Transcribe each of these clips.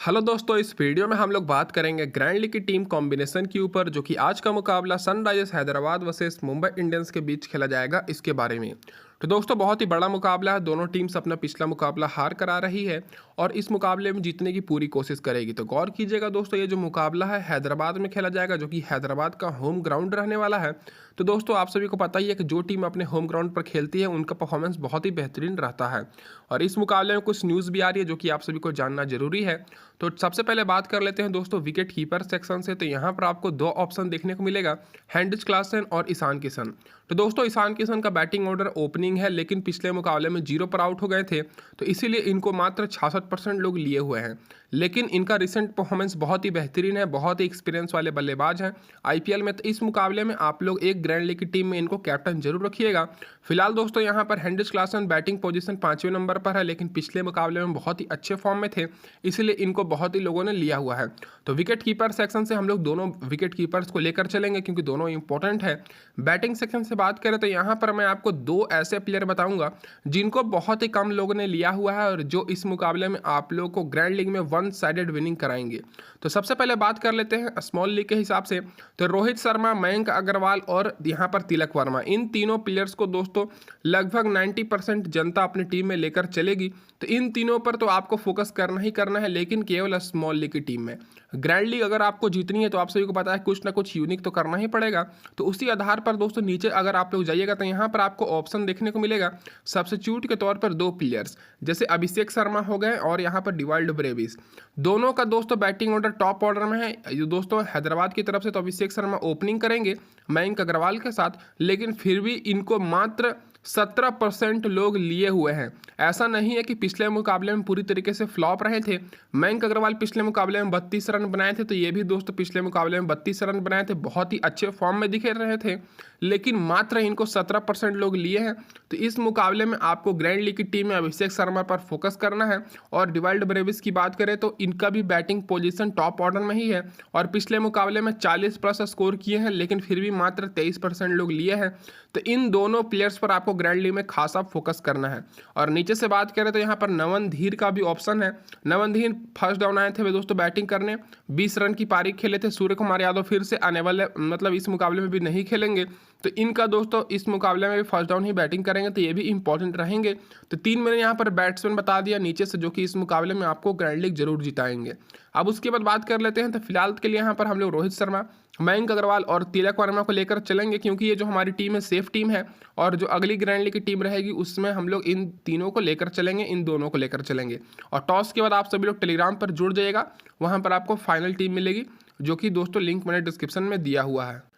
Hello दोस्तों, इस video में हम लोग बात करेंगे ग्रैंड लीग की टीम कॉम्बिनेशन के ऊपर जो कि आज का मुकाबला Sunrisers Hyderabad versus Mumbai Indians के बीच खेला जाएगा इसके बारे में। तो दोस्तों बहुत ही बड़ा मुकाबला है। दोनों टीम्स अपना पिछला मुकाबला हार कर आ रही है और इस मुकाबले में जीतने की पूरी कोशिश करेगी। तो गौर कीजिएगा दोस्तों, ये जो मुकाबला है हैदराबाद में खेला जाएगा जो कि हैदराबाद का होम ग्राउंड रहने वाला है। तो दोस्तों आप सभी को पता ही है कि जो टीम अपने होम ग्राउंड पर खेलती है उनका परफॉर्मेंस बहुत ही बेहतरीन रहता है। और इस मुकाबले में कुछ न्यूज़ भी आ रही है जो कि आप सभी को जानना जरूरी है। तो सबसे पहले बात कर लेते हैं दोस्तों विकेट कीपर सेक्शन से। तो यहाँ पर आपको दो ऑप्शन देखने को मिलेगा, हेनरिच क्लासन और ईशान किशन। तो दोस्तों ईशान किशन का बैटिंग ऑर्डर ओपनिंग है, लेकिन पिछले मुकाबले में 0 पर आउट हो गए थे, तो इसीलिए इनको मात्र 66% लोग लिए हुए हैं। लेकिन इनका रिसेंट परफॉर्मेंस बहुत ही बेहतरीन है, बहुत ही एक्सपीरियंस वाले बल्लेबाज हैं आईपीएल में। तो इस मुकाबले में आप लोग एक ग्रैंड लीग की टीम में इनको कैप्टन जरूर रखिएगा। फिलहाल दोस्तों यहाँ पर हेनरिच क्लासन बैटिंग पोजीशन 5वें नंबर पर है, लेकिन पिछले मुकाबले में बहुत ही अच्छे फॉर्म में थे, इसलिए इनको बहुत ही लोगों ने लिया हुआ है। तो विकेट कीपर सेक्शन से हम लोग दोनों विकेट कीपर्स को लेकर चलेंगे क्योंकि दोनों इंपॉर्टेंट है। बैटिंग सेक्शन से बात करें तो यहाँ पर मैं आपको दो ऐसे प्लेयर बताऊंगा जिनको बहुत ही कम लोगों ने लिया हुआ है और जो इस मुकाबले में आप लोगों को ग्रैंड लीग में वन साइडेड विनिंग कराएंगे। तो सबसे पहले बात कर लेते हैं स्मॉल लीग के हिसाब से। तो रोहित शर्मा, मयंक अग्रवाल और यहाँ पर तिलक वर्मा, इन तीनों प्लेयर्स को दोस्तों लगभग 90% जनता अपनी टीम में लेकर चलेगी। तो इन तीनों पर तो आपको फोकस करना ही करना है, लेकिन केवल स्मॉल लीग की टीम में। ग्रैंड लीग अगर आपको जीतनी है तो आप सभी को पता है कुछ ना कुछ यूनिक तो करना ही पड़ेगा। तो उसी आधार पर दोस्तों नीचे अगर आप लोग जाइएगा तो यहाँ पर आपको ऑप्शन देखने को मिलेगा सब्स्टिट्यूट के तौर पर दो प्लेयर्स, जैसे अभिषेक शर्मा हो गए और यहाँ पर डिवाल्ड ब्रेविस। दोनों का दोस्तों बैटिंग ऑर्डर टॉप ऑर्डर में है। ये दोस्तों हैदराबाद की तरफ से तो अभिषेक शर्मा ओपनिंग करेंगे मयंक अग्रवाल के साथ, लेकिन फिर भी इनको मात्र 17% लोग लिए हुए हैं। ऐसा नहीं है कि पिछले मुकाबले में पूरी तरीके से फ्लॉप रहे थे। मयंक अग्रवाल पिछले मुकाबले में 32 रन बनाए थे, तो ये भी दोस्तों पिछले मुकाबले में 32 रन बनाए थे, बहुत ही अच्छे फॉर्म में दिखे रहे थे, लेकिन मात्र इनको 17% लोग लिए हैं। तो इस मुकाबले में आपको ग्रैंड लीग की टीम में अभिषेक शर्मा पर फोकस करना है। और डिवाल्ड ब्रेविस की बात करें तो इनका भी बैटिंग पोजीशन टॉप ऑर्डर में ही है और पिछले मुकाबले में 40+ स्कोर किए हैं, लेकिन फिर भी मात्र 23% लोग लिए हैं। तो इन दोनों प्लेयर्स पर आपको ग्रैंड लीग में खासा फोकस करना है। और नीचे से बात करें तो यहाँ पर नवन धीर का भी ऑप्शन है। नवन धीर फर्स्ट डाउन आए थे वे दोस्तों बैटिंग करने, 20 रन की पारी खेले थे। सूर्य कुमार यादव फिर से आने वाले मतलब इस मुकाबले में भी नहीं खेलेंगे, तो इनका दोस्तों इस मुकाबले में भी फर्स्ट डाउन ही बैटिंग करेंगे, तो ये भी इंपॉर्टेंट रहेंगे। तो 3 मैंने यहाँ पर बैट्समैन बता दिया नीचे से जो कि इस मुकाबले में आपको ग्रैंड लीग जरूर जिताएंगे। अब उसके बाद बात कर लेते हैं। तो फिलहाल के लिए यहाँ पर हम लोग रोहित शर्मा, मयंक अग्रवाल और तिलक वर्मा को लेकर चलेंगे क्योंकि ये जो हमारी टीम है सेफ टीम है और जो अगली ग्रैंड लीग की टीम रहेगी उसमें हम लोग इन तीनों को लेकर चलेंगे, इन दोनों को लेकर चलेंगे। और टॉस के बाद आप सभी लोग टेलीग्राम पर जुड़ जाइएगा, वहाँ पर आपको फाइनल टीम मिलेगी जो कि दोस्तों लिंक मैंने डिस्क्रिप्शन में दिया हुआ है।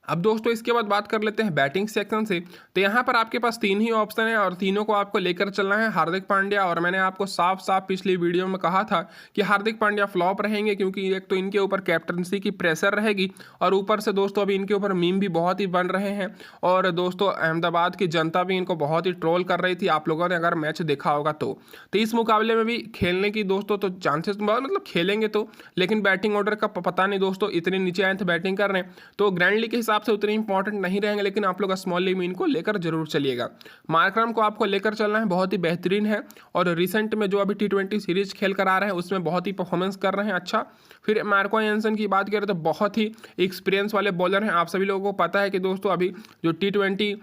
अब दोस्तों इसके बाद बात कर लेते हैं बैटिंग सेक्शन से। तो यहाँ पर आपके पास 3 ही ऑप्शन है और तीनों को आपको लेकर चलना है। हार्दिक पांड्या, और मैंने आपको साफ साफ पिछली वीडियो में कहा था कि हार्दिक पांड्या फ्लॉप रहेंगे क्योंकि एक तो इनके ऊपर कैप्टनसी की प्रेशर रहेगी और ऊपर से दोस्तों अभी इनके ऊपर मीम भी बहुत ही बन रहे हैं। और दोस्तों अहमदाबाद की जनता भी इनको बहुत ही ट्रोल कर रही थी, आप लोगों ने अगर मैच देखा होगा तो इस मुकाबले में भी खेलने की दोस्तों तो चांसेस मतलब खेलेंगे तो, लेकिन बैटिंग ऑर्डर का पता नहीं दोस्तों, इतने नीचे आए थे बैटिंग करने, तो ग्रैंड लीग के हिसाब से उतने इंपॉर्टेंट नहीं रहेंगे, लेकिन आप लोग स्मॉल लीग में इनको लेकर जरूर चलिएगा। मार्करम को आपको लेकर चलना है, बहुत ही बेहतरीन है और रिसेंट में जो अभी T20 सीरीज खेल कर आ रहे हैं उसमें बहुत ही परफॉर्मेंस कर रहे हैं अच्छा। फिर मार्को एंसन की बात करें तो बहुत ही एक्सपीरियंस वाले बॉलर हैं। आप सभी लोगों को पता है कि दोस्तों अभी जो T20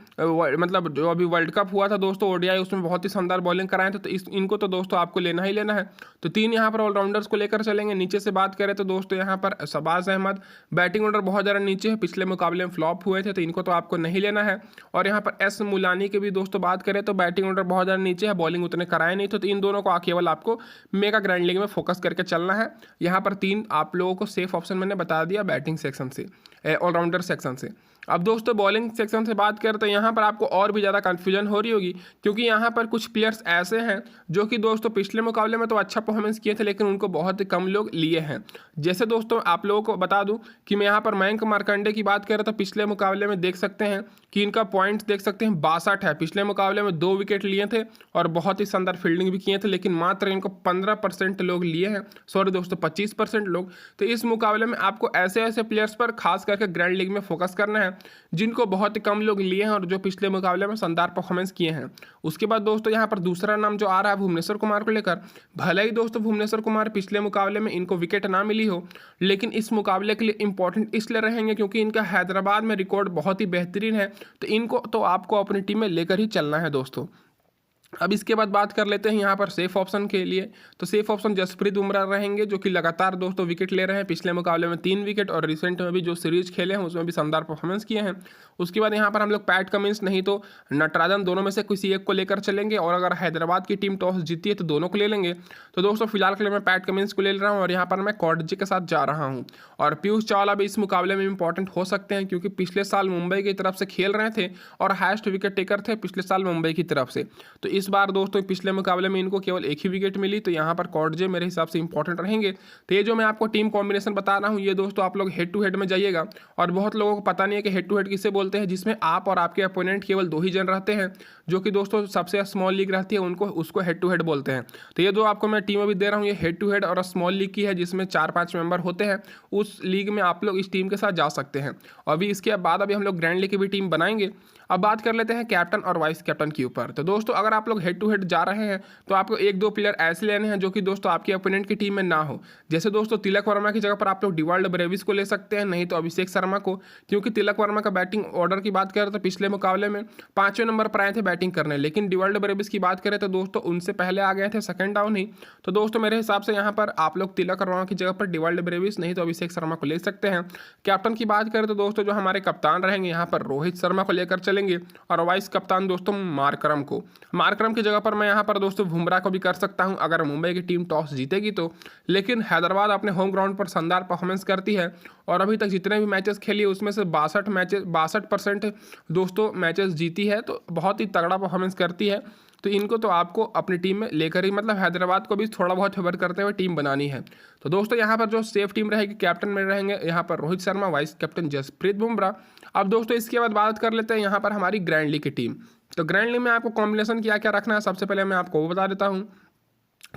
मतलब जो अभी वर्ल्ड कप हुआ था दोस्तों ओडीआई, उसमें बहुत ही शानदार बॉलिंग कराए थे, तो इनको तो दोस्तों आपको लेना ही लेना है। तो 3 यहाँ पर ऑलराउंडर्स को लेकर चलेंगे। नीचे से बात करें तो दोस्तों यहाँ पर शहबाज अहमद, बैटिंग ऑर्डर बहुत ज़्यादा नीचे है, पिछले मुकाबले में फ्लॉप हुए थे, तो इनको तो आपको नहीं लेना है। और यहाँ पर एस मुलानी के भी दोस्तों बात करें तो बैटिंग ऑर्डर बहुत ज़्यादा नीचे है, बॉलिंग उतने कराए नहीं थे, तो इन दोनों को केवल आपको मेगा ग्रैंड लीग में फोकस करके चलना है। यहाँ पर 3 आप लोगों को सेफ ऑप्शन मैंने बता दिया बैटिंग सेक्शन से, ऑलराउंडर सेक्शन से। अब दोस्तों बॉलिंग सेक्शन से बात करें तो यहाँ पर आपको और भी ज़्यादा कन्फ्यूजन हो रही होगी क्योंकि यहाँ पर कुछ प्लेयर्स ऐसे हैं जो कि दोस्तों पिछले मुकाबले में तो अच्छा परफॉर्मेंस किए थे, लेकिन उनको बहुत ही कम लोग लिए हैं। जैसे दोस्तों आप लोगों को बता दूं कि मैं यहाँ पर मयंक मार्कंडे की बात करें तो पिछले मुकाबले में देख सकते हैं कि इनका पॉइंट्स देख सकते हैं 62 है। पिछले मुकाबले में 2 विकेट लिए थे और बहुत ही शानदार फील्डिंग भी किए थे, लेकिन मात्र इनको 15% लोग लिए हैं, सॉरी दोस्तों 25% लोग। तो इस मुकाबले में आपको ऐसे ऐसे प्लेयर्स पर खास करके ग्रैंड लीग में फोकस करना है हैं जिनको बहुत कम लोग लिए हैं और जो पिछले मुकाबले में शानदार परफॉर्मेंस किए हैं। उसके बाद दोस्तों यहाँ पर दूसरा नाम जो आ रहा है भुवनेश्वर कुमार को लेकर, भले ही दोस्तों भुवनेश्वर कुमार पिछले मुकाबले में इनको विकेट ना मिली हो, लेकिन इस मुकाबले के लिए इंपॉर्टेंट इसलिए रहेंगे क्योंकि इनका हैदराबाद में रिकॉर्ड बहुत ही बेहतरीन है, तो इनको तो आपको अपनी टीम में लेकर ही चलना है दोस्तों। अब इसके बाद बात कर लेते हैं यहाँ पर सेफ ऑप्शन के लिए, तो सेफ ऑप्शन जसप्रीत बुमराह रहेंगे जो कि लगातार दोस्तों विकेट ले रहे हैं। पिछले मुकाबले में 3 विकेट और रिसेंट में भी जो सीरीज खेले हैं उसमें भी शानदार परफॉर्मेंस किए हैं। उसके बाद यहाँ पर हम लोग पैट कमिंस नहीं तो नटराजन दोनों में से किसी एक को लेकर चलेंगे, और अगर हैदराबाद की टीम टॉस जीती है तो दोनों को ले लेंगे। तो दोस्तों फिलहाल के लिए मैं पैट कमिंस को ले रहा हूँ और यहाँ पर मैं कॉडजी के साथ जा रहा हूँ। और पीयूष चावला भी इस मुकाबले में इंपॉर्टेंट हो सकते हैं क्योंकि पिछले साल मुंबई की तरफ से खेल रहे थे और हाईएस्ट विकेट टेकर थे पिछले साल मुंबई की तरफ से। तो इस बार दोस्तों पिछले मुकाबले में इनको केवल एक ही विकेट मिली, तो यहाँ पर कॉडजे मेरे हिसाब से इंपॉर्टेंट रहेंगे। तो ये जो मैं आपको टीम कॉम्बिनेशन बता रहा हूँ ये दोस्तों आप लोग हेड टू हेड में जाइएगा, और बहुत लोगों को पता नहीं है कि हेड टू हेड किसे बोलते हैं, जिसमें आप और आपके अपोनेंट केवल 2 ही जन रहते हैं, जो कि दोस्तों सबसे स्मॉल लीग रहती है उनको उसको हेड टू हेड बोलते हैं। तो ये जो आपको मैं टीम अभी दे रहा हूँ ये हेड टू हेड और स्मॉल लीग की है, जिसमें 4-5 मेंबर होते हैं। उस लीग में आप लोग इस टीम के साथ जा सकते हैं। अभी इसके बाद अभी हम लोग ग्रैंड लीग की भी टीम बनाएंगे। अब बात कर लेते हैं कैप्टन और वाइस कैप्टन के ऊपर। तो दोस्तों अगर आप लोग हेड टू हेड जा रहे हैं तो आपको 1-2 प्लेयर ऐसे लेने हैं जो कि दोस्तों आपके ओपोनेंट की टीम में ना हो। जैसे दोस्तों तिलक वर्मा की जगह पर आप लोग डिवाल्ड ब्रेविस को ले सकते हैं, नहीं तो अभिषेक शर्मा को, क्योंकि तिलक वर्मा का बैटिंग ऑर्डर की बात करें तो पिछले मुकाबले में 5वें नंबर पर आए थे बैटिंग करने, लेकिन डिवाल्ड ब्रेविस की बात करें तो दोस्तों उनसे पहले आ गए थे सेकंड डाउन ही। तो दोस्तों मेरे हिसाब से यहाँ पर आप लोग तिलक वर्मा की जगह पर डिवाल्ड ब्रेविस नहीं तो अभिषेक शर्मा को ले सकते हैं। कैप्टन की बात करें तो दोस्तों जो हमारे कप्तान रहेंगे यहाँ पर रोहित शर्मा को लेकर चलेंगे, और वाइस कप्तान दोस्तों मार्करम को। मार्करम की जगह पर मैं यहाँ पर दोस्तों बुमराह को भी कर सकता हूँ अगर मुंबई की टीम टॉस जीतेगी तो, लेकिन हैदराबाद अपने होम ग्राउंड पर शानदार परफॉर्मेंस करती है और अभी तक जितने भी मैचेस खेली उसमें से 62% दोस्तों मैचेस जीती है, तो बहुत ही तगड़ा परफॉर्मेंस करती है। तो इनको तो आपको अपनी टीम में लेकर ही मतलब हैदराबाद को भी थोड़ा बहुत फेवर करते हुए टीम बनानी है। तो दोस्तों यहाँ पर जो सेफ टीम रहेगी कैप्टन में रहेंगे यहाँ पर रोहित शर्मा, वाइस कैप्टन जसप्रीत बुमराह। अब दोस्तों इसके बाद बात कर लेते हैं यहाँ पर हमारी ग्रैंड लीग की टीम। तो ग्रैंड लीग में आपको कॉम्बिनेशन क्या क्या रखना है सबसे पहले मैं आपको वो बता देता हूँ।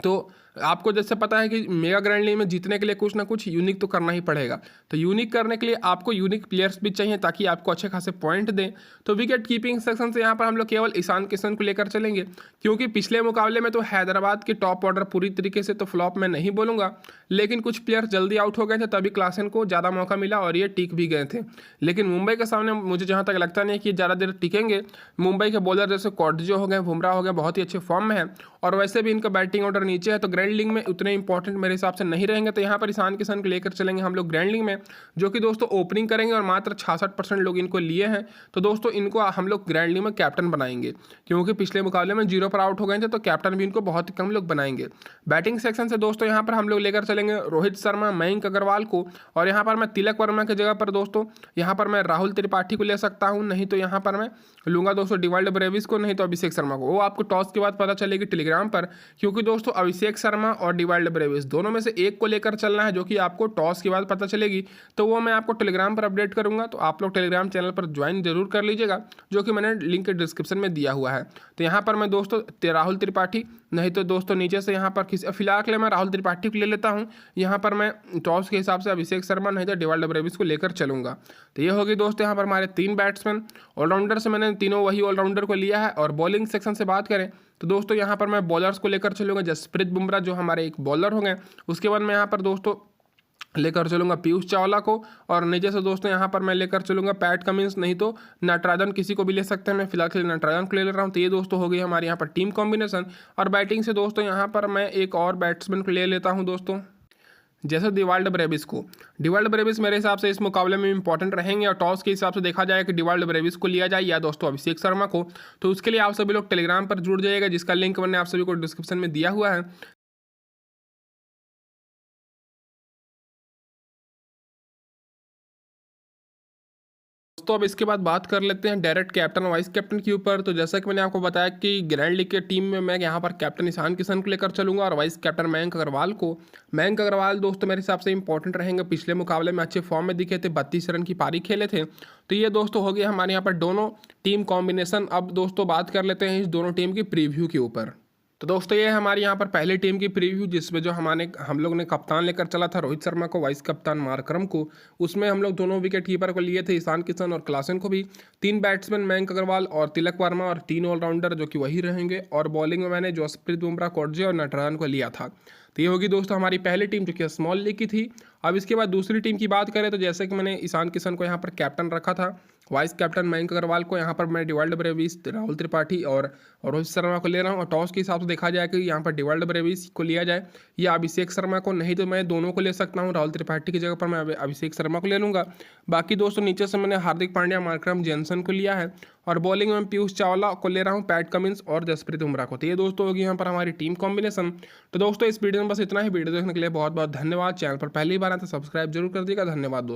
तो आपको जैसे पता है कि मेगा ग्रैंड लीग में जीतने के लिए कुछ ना कुछ यूनिक तो करना ही पड़ेगा। तो यूनिक करने के लिए आपको यूनिक प्लेयर्स भी चाहिए ताकि आपको अच्छे खासे पॉइंट दें। तो विकेट कीपिंग सेक्शन से यहाँ पर हम लोग केवल ईशान किशन को लेकर चलेंगे, क्योंकि पिछले मुकाबले में तो हैदराबाद के टॉप ऑर्डर पूरी तरीके से तो फ्लॉप में नहीं बोलूँगा, लेकिन कुछ प्लेयर्स जल्दी आउट हो गए थे तभी क्लासन को ज़्यादा मौका मिला और ये टिक भी गए थे। लेकिन मुंबई के सामने मुझे जहाँ तक लगता नहीं कि ज़्यादा देर टिकेंगे। मुंबई के बॉलर जैसे कॉडजो हो गए, बुमराह हो गए, बहुत ही अच्छे फॉर्म में है और वैसे भी इनका बैटिंग ऑर्डर नीचे है, तो ग्रैंड लीग में उतने इंपॉर्टेंट मेरे हिसाब से नहीं रहेंगे। तो यहाँ पर ईशान किशन को लेकर चलेंगे हम लोग ग्रैंड लीग में, जो कि दोस्तों ओपनिंग करेंगे और मात्र 66% लोग इनको लिए हैं। तो दोस्तों इनको हम लोग ग्रैंड लीग में कैप्टन बनाएंगे, क्योंकि पिछले मुकाबले में 0 पर आउट हो गए थे, तो कैप्टन भी इनको बहुत कम लोग बनाएंगे। बैटिंग सेक्शन से दोस्तों यहाँ पर हम लोग लेकर चलेंगे रोहित शर्मा, मयंक अग्रवाल को, और यहाँ पर मैं तिलक वर्मा की जगह पर दोस्तों यहाँ पर मैं राहुल त्रिपाठी को ले सकता हूँ, नहीं तो यहाँ पर मैं लूँगा दोस्तों डिवाल्ड ब्रेविस को, नहीं तो अभिषेक शर्मा को। वो आपको टॉस के बाद पता चलेगी टेलीग्राम पर, क्योंकि दोस्तों अभिषेक शर्मा और डिवाल्ड ब्रेविस दोनों में से एक को लेकर चलना है, जो कि आपको टॉस के बाद पता चलेगी। तो वो मैं आपको टेलीग्राम पर अपडेट करूंगा, तो आप लोग टेलीग्राम चैनल पर ज्वाइन जरूर कर लीजिएगा, जो कि मैंने लिंक डिस्क्रिप्शन में दिया हुआ है। तो यहाँ पर मैं दोस्तों राहुल त्रिपाठी, नहीं तो दोस्तों नीचे से यहाँ पर फिलहाल के लिए मैं राहुल त्रिपाठी को ले लेता हूँ। यहाँ पर मैं टॉस के हिसाब से अभिषेक शर्मा नहीं तो डिवाल्ड ब्रेविस को लेकर चलूंगा। तो ये होगी दोस्तों यहाँ पर हमारे 3 बैट्समैन। ऑलराउंडर से मैंने तीनों वही ऑलराउंडर को लिया है, और बॉलिंग सेक्शन से बात करें तो दोस्तों यहाँ पर मैं बॉलर्स को लेकर चलूँगा जसप्रीत बुमराह, जो हमारे एक बॉलर हो गए। उसके बाद मैं यहाँ पर दोस्तों लेकर चलूँगा पीयूष चावला को, और नीचे से दोस्तों यहाँ पर मैं लेकर चलूँगा पैट कमिंस, नहीं तो नटराजन किसी को भी ले सकते हैं। मैं फिलहाल के लिए नटराजन को ले रहा हूँ। तो ये दोस्तों हो गई हमारे यहाँ पर टीम कॉम्बिनेशन। और बैटिंग से दोस्तों यहाँ पर मैं एक और बैट्समैन को ले लेता हूँ दोस्तों, जैसे डिवाल्ड ब्रेविस को। डिवाल्ड ब्रेविस मेरे हिसाब से इस मुकाबले में इंपॉर्टेंट रहेंगे, और टॉस के हिसाब से देखा जाए कि डिवाल्ड ब्रेविस को लिया जाए या दोस्तों अभिषेक शर्मा को। तो उसके लिए आप सभी लोग टेलीग्राम पर जुड़ जाइएगा, जिसका लिंक मैंने आप सभी को डिस्क्रिप्शन में दिया हुआ है। तो अब इसके बाद बात कर लेते हैं डायरेक्ट कैप्टन वाइस कैप्टन के ऊपर। तो जैसा कि मैंने आपको बताया कि ग्रैंड लीग के टीम में मैं यहाँ पर कैप्टन ईशान किशन को लेकर चलूंगा और वाइस कैप्टन मयंक अग्रवाल को। मयंक अग्रवाल दोस्तों मेरे हिसाब से इंपॉर्टेंट रहेंगे, पिछले मुकाबले में अच्छे फॉर्म में दिखे थे, 32 रन की पारी खेले थे। तो ये दोस्तों हो गया हमारे यहाँ पर दोनों टीम कॉम्बिनेशन। अब दोस्तों बात कर लेते हैं इस दोनों टीम की प्रीव्यू के ऊपर। तो दोस्तों ये है हमारी यहाँ पर पहली टीम की प्रीव्यू, जिसमें जो हम लोग ने कप्तान लेकर चला था रोहित शर्मा को, वाइस कप्तान मार्करम को। उसमें हम लोग दोनों विकेट कीपर को लिए थे, ईशान किशन और क्लासन को भी। 3 बैट्समैन मयंक अग्रवाल और तिलक वर्मा, और 3 ऑलराउंडर जो कि वही रहेंगे। और बॉलिंग में मैंने जसप्रीत बुमराह, कॉटजे और नटराजन को लिया था। तो ये होगी दोस्तों हमारी पहली टीम जो कि स्मॉल लीग की थी। अब इसके बाद दूसरी टीम की बात करें तो जैसे कि मैंने ईशान किशन को यहाँ पर कैप्टन रखा था, वाइस कैप्टन मयंक अग्रवाल को यहाँ पर मैं डिवाल्ड ब्रेविस, राहुल त्रिपाठी और रोहित शर्मा को ले रहा हूँ। और टॉस के हिसाब से देखा जाए कि यहाँ पर डिवाल्ड ब्रेविस को लिया जाए या अभिषेक शर्मा को, नहीं तो मैं दोनों को ले सकता हूँ। राहुल त्रिपाठी की जगह पर मैं अभिषेक शर्मा को ले लूँगा। बाकी दोस्तों नीचे से मैंने हार्दिक पांड्या, मार्करम, जेनसन को लिया है। और बॉलिंग में पीयूष चावला को ले रहा हूँ, पैट कमिंस और जसप्रीत बुमराह को। तो ये दोस्तों होगी यहाँ पर हमारी टीम कॉम्बिनेशन। तो दोस्तों इस वीडियो में बस इतना ही। वीडियो देखने के लिए बहुत बहुत धन्यवाद। चैनल पर पहली बार आए तो सब्सक्राइब जरूर कर दीजिएगा। धन्यवाद दोस्तों।